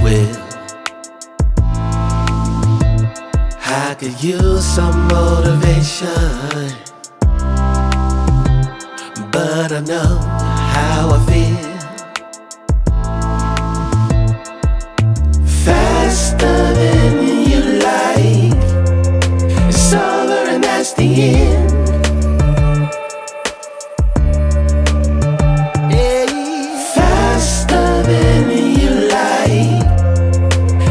will. I could use some motivation, but I know how I feel. Faster than you like, it's over and that's the end. Faster than you like,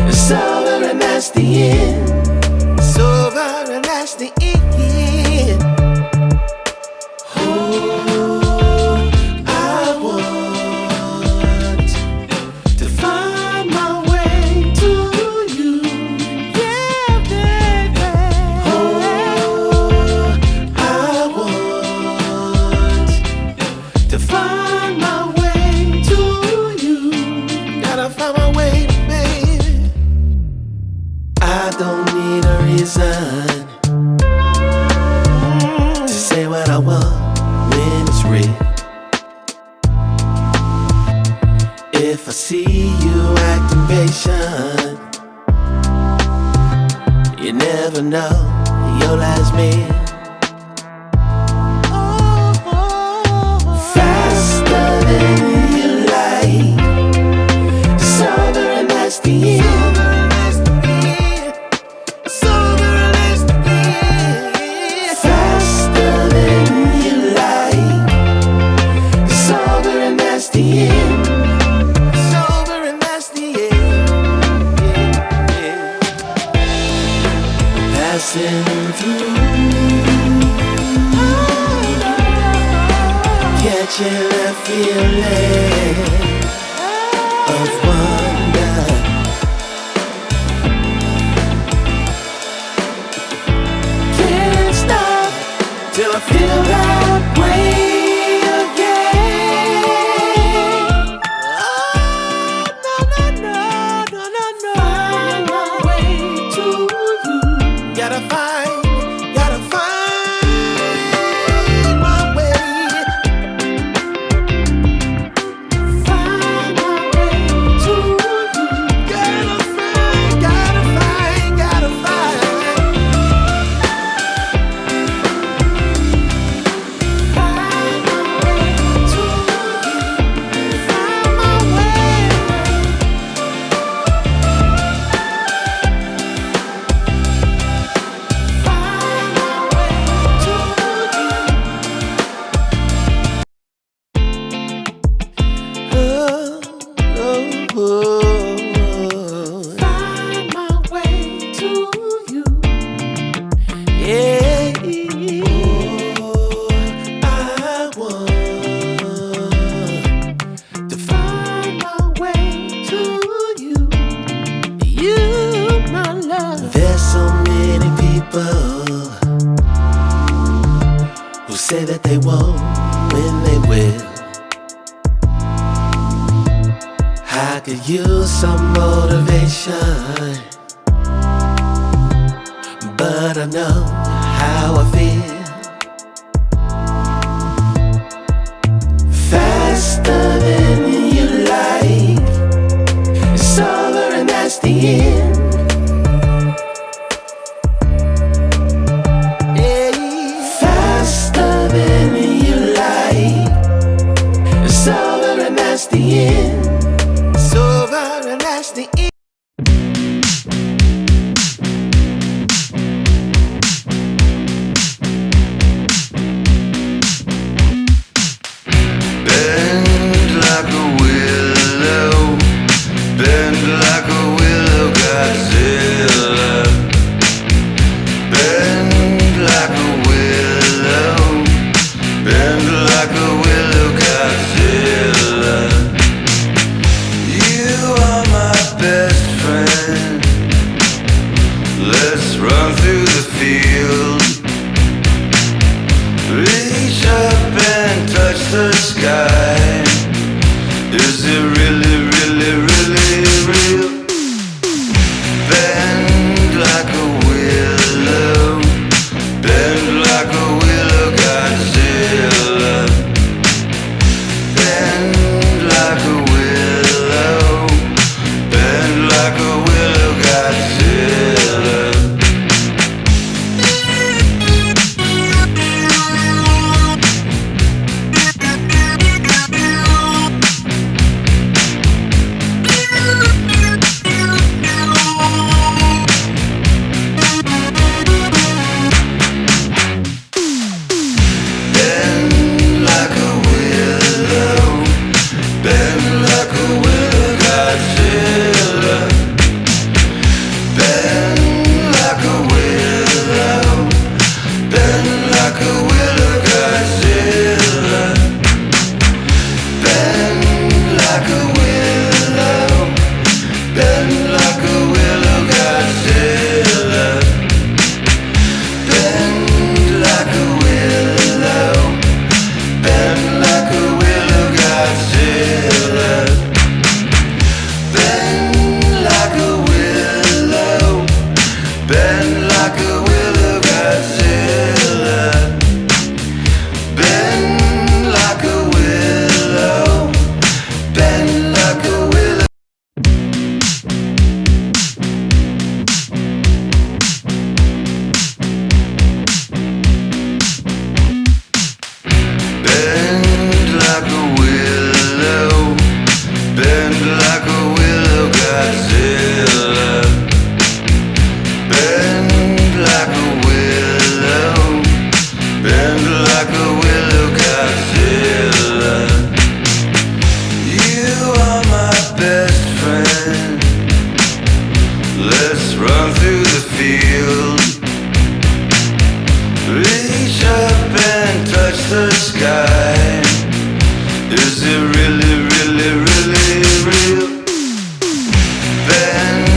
it's over and that's the end. It's over and that's the end. Oh, I want to find my way to you, yeah, baby. Oh, I want to find my way to you. Gotta find my way, baby. I don't need a reason to say what I want when it's real. If I see you acting patient, you never know your last meal. Faster than you like, it's over and that's the end. Passing through, catching that feeling of wonder. Can't stop till I feel that way again. Oh, no. Find my way to you. Gotta find my way. Find my way to you. Gotta find. Find my way to you. Find my way. Find my way to you. Yeah. Oh, I want to find my way to you. You, my love. There's so many people who say that they won't when they will. I could use some motivation, but I know how I feel. Faster than you like, it's over and that's the end. Faster than you like, it's over and that's the end. It's over and that's the end. Bend like a willow, bend like a willow, Godzilla. Bend like a willow, bend like a willow, Godzilla. You are my best friend. Let's run through the field. Reach up and touch the sky. Is it really, really, really real? Bend Let's run through the field. Reach up and touch the sky. Is it really, really, really real? Bend